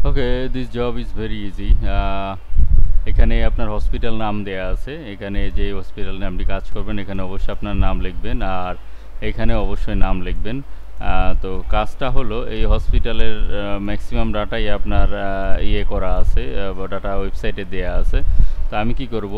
Okay, this job is very easy. এখানে আপনার hospital নাম দেয়া আছে। এখানে যে হসপিটাল নামটি কাজ করবেন এখানে অবশ্যই আপনার নাম লিখবেন, আর এখানে অবশ্যই নাম লিখবেন। তো কাজটা হলো এই হসপিটালের ম্যাক্সিমাম ডাটাই আপনার ইয়ে করা আছে, ডাটা ওয়েবসাইটে দেয়া আছে। তো আমি কি করব,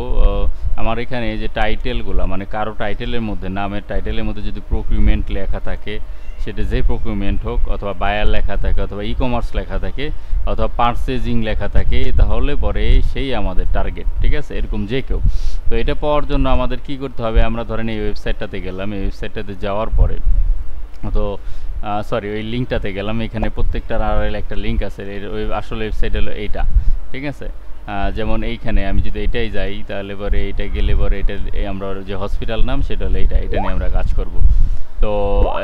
আমার এখানে যে টাইটেলগুলো, মানে কারো টাইটেলের মধ্যে, নামের টাইটেলের মধ্যে যদি প্রকিউরমেন্ট লেখা থাকে, সেটা যে প্রকিউরমেন্ট হোক, অথবা বায়ার লেখা থাকে, অথবা ই কমার্স লেখা থাকে, অথবা পারচেজিং লেখা থাকে, তাহলে পরে সেই আমাদের টার্গেট। ঠিক আছে, এরকম যে কেউ। তো এটা পাওয়ার জন্য আমাদের কি করতে হবে, আমরা ধরেন এই ওয়েবসাইটটাতে গেলাম, এই ওয়েবসাইটটাতে যাওয়ার পরে তো সরি, ওই লিঙ্কটাতে গেলাম। এখানে প্রত্যেকটার আর একটা লিঙ্ক আছে, ওই আসল ওয়েবসাইট হলো এইটা। ঠিক আছে, যেমন এইখানে আমি যদি এটাই যাই, তাহলে পরে এইটা গেলে পরে এটা আমরা যে হসপিটাল নাম সেটা হলো এইটা, এটা নিয়ে আমরা কাজ করব। তো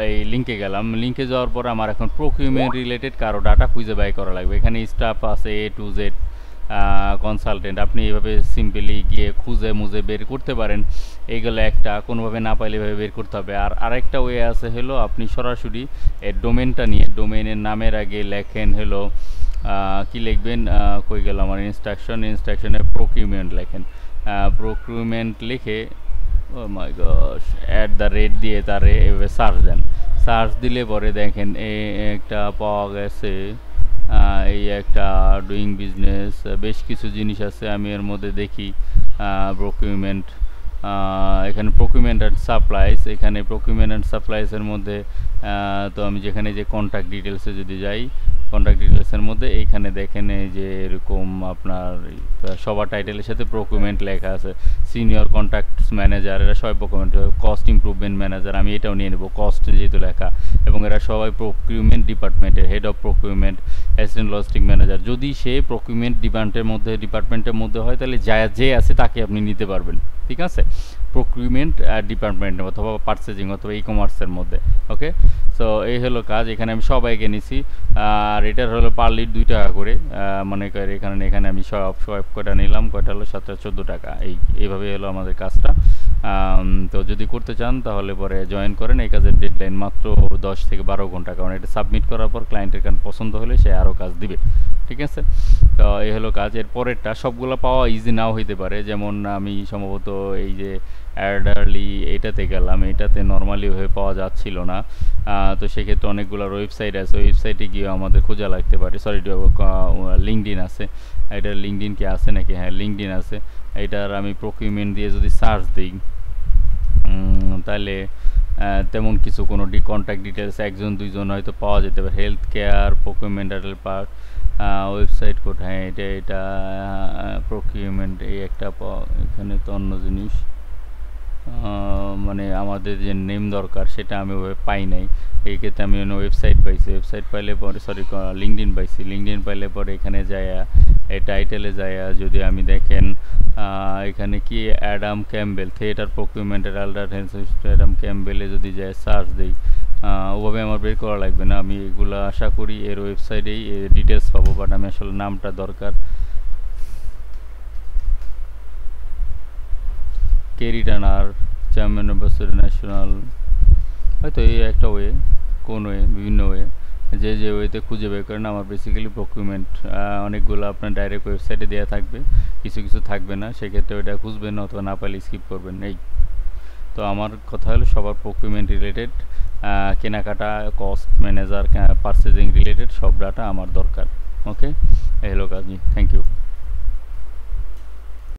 এই লিঙ্কে গেলাম, লিঙ্কে যাওয়ার পর আমার এখন প্রকিউরমেন্ট রিলেটেড কারো ডাটা খুঁজে বাই করা লাগবে। এখানে স্টাফ আছে A to Z, কনসালটেন্ট, আপনি এইভাবে সিম্পলি গিয়ে খুঁজে মুজে বের করতে পারেন। এইগুলো একটা, কোনোভাবে না পাইলে এভাবে বের করতে হবে। আর আরেকটা ওয়ে আছে হলো, আপনি সরাসরি এর ডোমেনটা নিয়ে, ডোমেনের নামের আগে লেখেন হলো কি লিখবেন, কই গেল আমার ইনস্ট্রাকশনে প্রকিউরমেন্ট লেখেন। প্রকিউরমেন্ট লিখে, ও মাই গশ, @ দিয়ে তারে এভাবে সার্চ দেন। সার্চ দিলে পরে দেখেন একটা পাওয়া গেছে, এই একটা ডুইং বিজনেস, বেশ কিছু জিনিস আছে। আমি এর মধ্যে দেখি প্রকিউরমেন্ট, এখানে প্রকিউরমেন্ট অ্যান্ড সাপ্লাইস, এখানে প্রকিউরমেন্ট অ্যান্ড সাপ্লাইসের মধ্যে তো আমি যেখানে যে কন্ট্যাক্ট ডিটেলসে যদি যাই, কন্ট্যাক্ট ডিটেলসের মধ্যে এইখানে দেখেন এই যে এরকম আপনার সবার টাইটেলের সাথে প্রকিউরমেন্ট লেখা আছে। সিনিয়র কন্ট্যাক্টস ম্যানেজার, এরা সবাই প্রকিউরমেন্ট। কস্ট ইমপ্রুভমেন্ট ম্যানেজার, আমি এটাও নিয়ে নেব, কস্ট যেহেতু লেখা, এবং এরা সবাই প্রকিউরমেন্ট ডিপার্টমেন্টের, head of procurement, assistant logistic manager. যদি সে প্রকিউরমেন্ট ডিপার্টমেন্টের মধ্যে হয়, তাহলে যে আছে তাকে আপনি নিতে পারবেন। ঠিক আছে, প্রকিউরমেন্ট ডিপার্টমেন্ট অথবা পারচেজিং অথবা ই কমার্সের মধ্যে। ওকে, সো এই হলো কাজ। এখানে আমি সবাইকে নিছি, আর এটার হলো পার লিড 2 টাকা করে। মনে করি এখানে আমি সব কয়টা নিলাম, কয়টা হলো 17-14 টাকা। এইভাবে হলো আমাদের কাজটা। তো যদি করতে চান তাহলে পরে জয়েন করেন। এই কাজের ডেডলাইন মাত্র 10 থেকে 12 ঘন্টা, কারণ এটা সাবমিট করার পর ক্লায়েন্টের কাছে পছন্দ হলে সে আরও কাজ দিবে। ঠিক আছে, তো এই হলো কাজ। এর পরেরটা সবগুলো পাওয়া ইজি নাও হইতে পারে। যেমন আমি সম্ভবত এই যে অ্যাডারলি এটাতে গেলাম, এটাতে নর্মালি হয়ে পাওয়া যাচ্ছিল না। তো সেক্ষেত্রে অনেকগুলো ওয়েবসাইট আছে, ওয়েবসাইটে গিয়ে আমাদের খোঁজা লাগতে পারে। সরি, লিঙ্কডিন আছে। এটার লিঙ্কডিন কি আছে নাকি? হ্যাঁ, লিঙ্কডিন আছে। এটার আমি প্রকিউরমেন্ট দিয়ে যদি সার্চ দিই, তাহলে তেমন কিছু কোনো কন্ট্যাক্ট ডিটেলস 1-2 জন হয়তো পাওয়া যেতে পারে। Health care, procurement, part, website কোথায়, এটা প্রকিউরমেন্ট, এই একটা এখানে তো অন্য জিনিস, মানে আমাদের যে নেম দরকার সেটা আমি ওভাবে পাই নাই। এই ক্ষেত্রে আমি অন্য ওয়েবসাইট পাইছি, ওয়েবসাইট পাইলে পরে, সরি, লিঙ্কডিন পাইছি। লিঙ্কডিন পাইলে পরে এখানে যাইয়া এই টাইটেলে যাইয়া যদি আমি দেখেন এখানে কি অ্যাডাম ক্যাম্বেল, থিয়েটার প্রকিউরমেন্টের অ্যাডাম ক্যাম্বেলে যদি যাই সার্চ দিই, ওভাবে আমার বের করা লাগবে না। আমি এগুলো আশা করি এর ওয়েবসাইটেই ডিটেলস পাবো, বাট আমি আসলে নামটা দরকার। কেরি টানার, চেয়ারম্যান অফ ন্যাশনাল, হয়তো এই একটা ওয়ে। কোন ওয়ে? বিভিন্ন ওয়ে, যে ওয়েতে খুঁজে বের করেন। আমার বেসিক্যালি প্রকিউরমেন্ট অনেকগুলো আপনার ডাইরেক্ট ওয়েবসাইটে দেওয়া থাকবে, কিছু কিছু থাকবে না, সেক্ষেত্রে ওইটা খুঁজবেন, অথবা না পাইলে স্কিপ করবেন। এই তো আমার কথা হলো সবার প্রকিউরমেন্ট রিলেটেড, কেনাকাটা, কস্ট ম্যানেজার, পারচেজিং রিলেটেড সব ডাটা আমার দরকার। ওকে, এই হলো কাজ। Thank you.